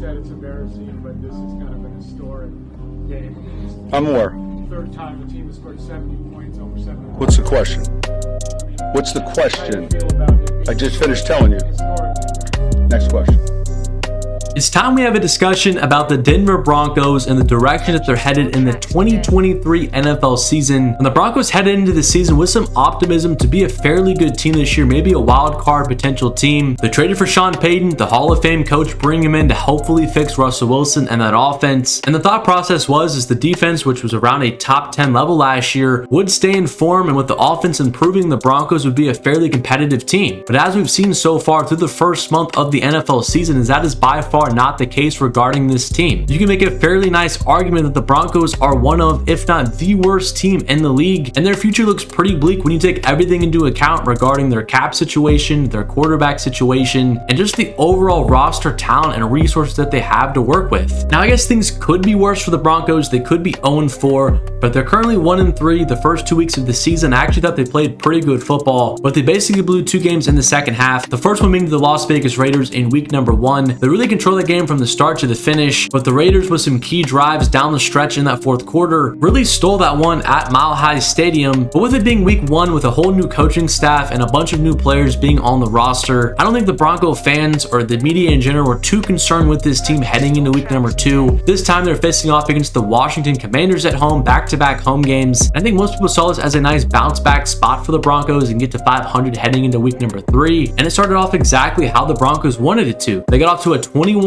said it's embarrassing, but this is kind of an historic game. I'm aware. Third time the team has scored 70 points over 7. What's the question? What's the question? I just finished telling you. Next question. It's time we have a discussion about the Denver Broncos and the direction that they're headed in the 2023 NFL season. And the Broncos headed into the season with some optimism to be a fairly good team this year, maybe a wild card potential team. They traded for Sean Payton, the Hall of Fame coach, bringing him in to hopefully fix Russell Wilson and that offense. And the thought process was the defense, which was around a top 10 level last year, would stay in form, and with the offense improving, the Broncos would be a fairly competitive team. But as we've seen so far through the first month of the NFL season, that is by far not the case regarding this team. You can make a fairly nice argument that the Broncos are one of, if not the worst team in the league, and their future looks pretty bleak when you take everything into account regarding their cap situation, their quarterback situation, and just the overall roster talent and resources that they have to work with. Now, I guess things could be worse for the Broncos. They could be 0-4, but they're currently 1-3. The first 2 weeks of the season, I actually thought they played pretty good football, but they basically blew 2 games in the second half. The first one being the Las Vegas Raiders in week number 1. They really controlled the game from the start to the finish, but the Raiders, with some key drives down the stretch in that fourth quarter, really stole that one at Mile High Stadium. But with it being week 1 with a whole new coaching staff and a bunch of new players being on the roster, I don't think the Bronco fans or the media in general were too concerned with this team heading into week number 2. This time they're facing off against the Washington Commanders at home, back-to-back home games. I think most people saw this as a nice bounce back spot for the Broncos and get to 500 heading into week number 3. And it started off exactly how the Broncos wanted it to. They got off to a 21-3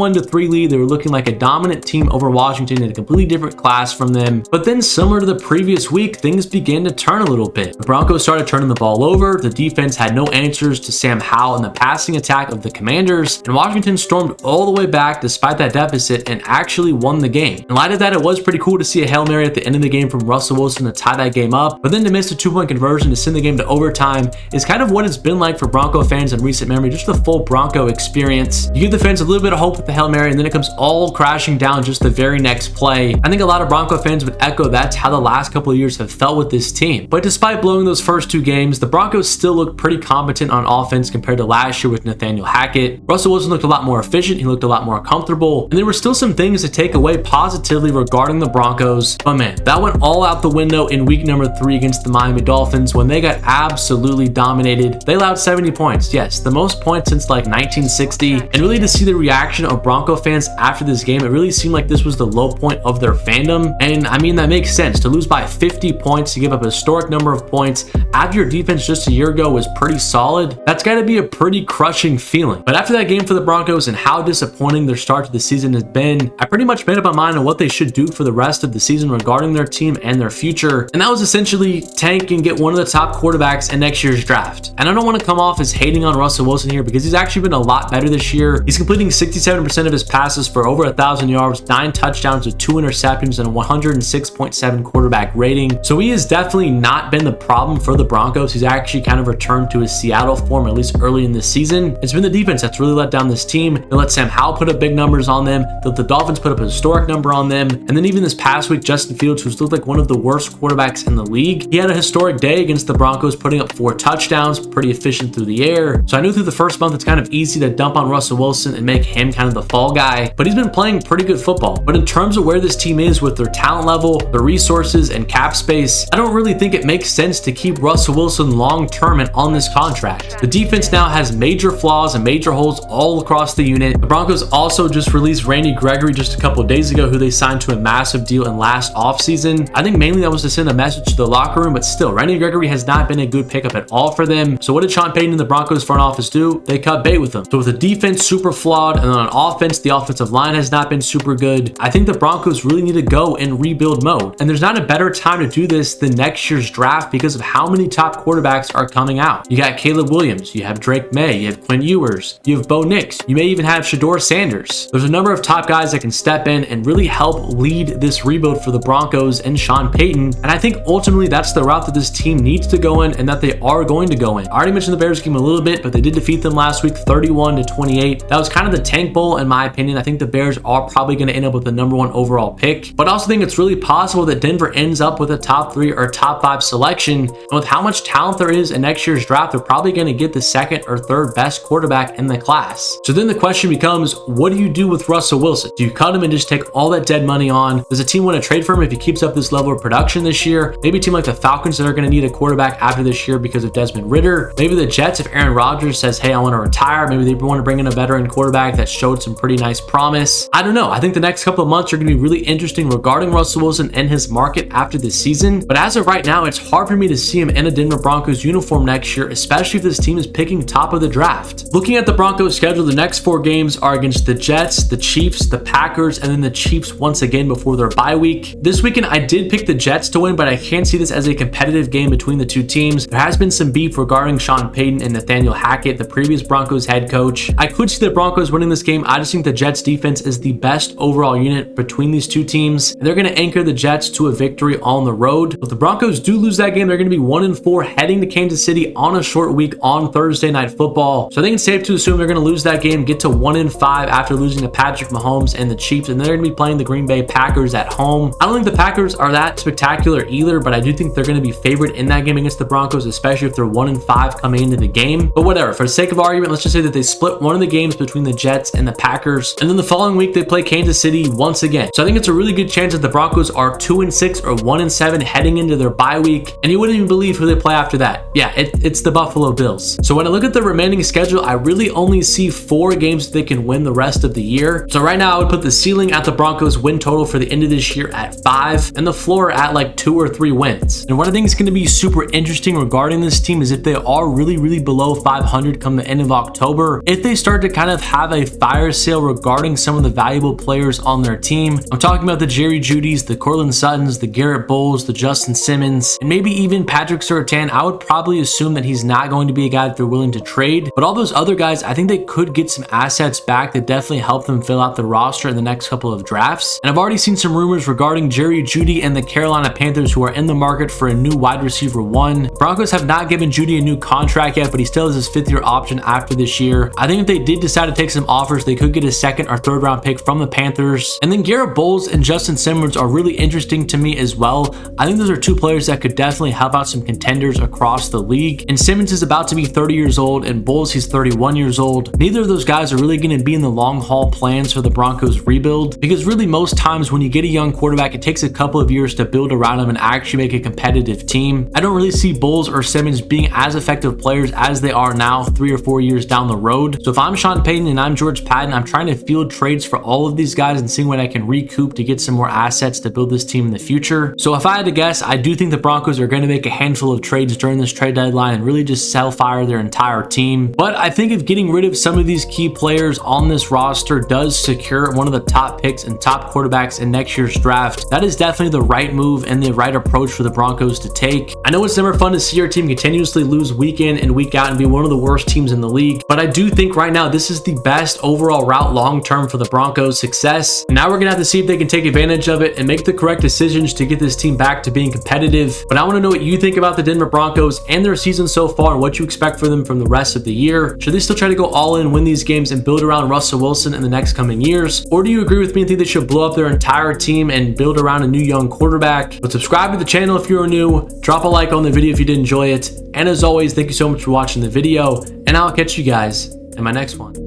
lead. They were looking like a dominant team over Washington in a completely different class from them. But then, similar to the previous week, things began to turn a little bit. The Broncos started turning the ball over. The defense had no answers to Sam Howell and the passing attack of the Commanders. And Washington stormed all the way back despite that deficit and actually won the game. In light of that, it was pretty cool to see a Hail Mary at the end of the game from Russell Wilson to tie that game up. But then to miss a 2-point conversion to send the game to overtime is kind of what it's been like for Bronco fans in recent memory. Just the full Bronco experience. You give the fans a little bit of hope with the Hail Mary, and then it comes all crashing down just the very next play. I think a lot of Bronco fans would echo that's how the last couple of years have felt with this team. But despite blowing those first 2 games, the Broncos still look pretty competent on offense compared to last year with Nathaniel Hackett. Russell Wilson looked a lot more efficient. He looked a lot more comfortable. And there were still some things to take away positively regarding the Broncos. But man, that went all out the window in week number 3 against the Miami Dolphins when they got absolutely dominated. They allowed 70 points. Yes, the most points since like 1960. And really to see the reaction of Bronco fans after this game, it really seemed like this was the low point of their fandom. And I mean, that makes sense. To lose by 50 points, to give up a historic number of points after your defense just a year ago was pretty solid, that's got to be a pretty crushing feeling. But after that game for the Broncos and how disappointing their start to the season has been, I pretty much made up my mind on what they should do for the rest of the season regarding their team and their future. And that was essentially tank and get one of the top quarterbacks in next year's draft. And I don't want to come off as hating on Russell Wilson here, because he's actually been a lot better this year. He's completing 67% of his passes for over 1,000 yards, 9 touchdowns with 2 interceptions, and a 106.7 quarterback rating. So he has definitely not been the problem for the Broncos. He's actually kind of returned to his Seattle form, at least early in this season. It's been the defense that's really let down this team. They let Sam Howell put up big numbers on them. The Dolphins put up a historic number on them. And then even this past week, Justin Fields, who's looked like one of the worst quarterbacks in the league, he had a historic day against the Broncos, putting up 4 touchdowns, pretty efficient through the air. So I knew through the first month it's kind of easy to dump on Russell Wilson and make him kind of the fall guy, but he's been playing pretty good football. But in terms of where this team is with their talent level, their resources, and cap space, I don't really think it makes sense to keep Russell Wilson long term and on this contract. The defense now has major flaws and major holes all across the unit. The Broncos also just released Randy Gregory just a couple of days ago, who they signed to a massive deal in last offseason. I think mainly that was to send a message to the locker room, but still, Randy Gregory has not been a good pickup at all for them. So what did Sean Payton and the Broncos front office do? They cut bait with them. So with the defense super flawed, and then on offense, the offensive line has not been super good, I think the Broncos really need to go in rebuild mode. And there's not a better time to do this than next year's draft because of how many top quarterbacks are coming out. You got Caleb Williams, you have Drake May, you have Quinn Ewers, you have Bo Nix, you may even have Shedeur Sanders. There's a number of top guys that can step in and really help lead this rebuild for the Broncos and Sean Payton. And I think ultimately that's the route that this team needs to go in and that they are going to go in. I already mentioned the Bears game a little bit, but they did defeat them last week 31-28. That was kind of the tank bowl Bowl, in my opinion. I think the Bears are probably going to end up with the #1 overall pick, but I also think it's really possible that Denver ends up with a top 3 or top 5 selection. And with how much talent there is in next year's draft, they're probably going to get the 2nd or 3rd best quarterback in the class. So then the question becomes, what do you do with Russell Wilson? Do you cut him and just take all that dead money on? Does a team want to trade for him if he keeps up this level of production this year? Maybe a team like the Falcons that are going to need a quarterback after this year because of Desmond Ridder. Maybe the Jets, if Aaron Rodgers says, hey, I want to retire. Maybe they want to bring in a veteran quarterback that showed some pretty nice promise. I don't know. I think the next couple of months are going to be really interesting regarding Russell Wilson and his market after this season. But as of right now, it's hard for me to see him in a Denver Broncos uniform next year, especially if this team is picking top of the draft. Looking at the Broncos schedule, the next 4 games are against the Jets, the Chiefs, the Packers, and then the Chiefs once again before their bye week. This weekend, I did pick the Jets to win, but I can't see this as a competitive game between the two teams. There has been some beef regarding Sean Payton and Nathaniel Hackett, the previous Broncos head coach. I could see the Broncos winning this game. I just think the Jets defense is the best overall unit between these two teams, and they're going to anchor the Jets to a victory on the road. If the Broncos do lose that game, they're going to be 1-4 heading to Kansas City on a short week on Thursday Night Football. So I think it's safe to assume they're going to lose that game, get to 1-5 after losing to Patrick Mahomes and the Chiefs, and they're going to be playing the Green Bay Packers at home. I don't think the Packers are that spectacular either, but I do think they're going to be favored in that game against the Broncos, especially if they're 1-5 coming into the game. But whatever, for the sake of argument, let's just say that they split one of the games between the Jets and the Packers, and then the following week they play Kansas City once again. So I think it's a really good chance that the Broncos are 2-6 or 1-7 heading into their bye week, and you wouldn't even believe who they play after that. Yeah, it's the Buffalo Bills. So when I look at the remaining schedule, I really only see 4 games that they can win the rest of the year. So right now I would put the ceiling at the Broncos win total for the end of this year at 5 and the floor at like 2 or 3 wins. And what I think is going to be super interesting regarding this team is if they are really below 500 come the end of October, if they start to kind of have a fire sale regarding some of the valuable players on their team. I'm talking about the Jerry Judys, the Courtland Suttons, the Garrett Bowles, the Justin Simmons, and maybe even Patrick Surtain. I would probably assume that he's not going to be a guy that they're willing to trade, but all those other guys, I think they could get some assets back that definitely help them fill out the roster in the next couple of drafts. And I've already seen some rumors regarding Jerry Jeudy and the Carolina Panthers, who are in the market for a new wide receiver 1. Broncos have not given Jeudy a new contract yet, but he still has his 5th-year option after this year. I think if they did decide to take some offers, they could get a 2nd or 3rd round pick from the Panthers. And then Garrett Bowles and Justin Simmons are really interesting to me as well. I think those are 2 players that could definitely help out some contenders across the league. And Simmons is about to be 30 years old, and Bowles, he's 31 years old. Neither of those guys are really going to be in the long haul plans for the Broncos rebuild, because really most times when you get a young quarterback, it takes a couple of years to build around him and actually make a competitive team. I don't really see Bowles or Simmons being as effective players as they are now 3 or 4 years down the road. So if I'm Sean Payton and I'm George Patton, I'm trying to field trades for all of these guys and seeing what I can recoup to get some more assets to build this team in the future. So if I had to guess, I do think the Broncos are going to make a handful of trades during this trade deadline and really just sell fire their entire team. But I think if getting rid of some of these key players on this roster does secure one of the top picks and top quarterbacks in next year's draft, that is definitely the right move and the right approach for the Broncos to take. I know it's never fun to see your team continuously lose week in and week out and be one of the worst teams in the league, but I do think right now this is the best overall route long term for the Broncos' success. Now we're gonna have to see if they can take advantage of it and make the correct decisions to get this team back to being competitive. But I want to know what you think about the Denver Broncos and their season so far and what you expect for them from the rest of the year. Should they still try to go all in, win these games, and build around Russell Wilson in the next coming years? Or do you agree with me and think they should blow up their entire team and build around a new young quarterback? But subscribe to the channel if you're new, drop a like on the video if you did enjoy it, and as always, thank you so much for watching the video, and I'll catch you guys in my next one.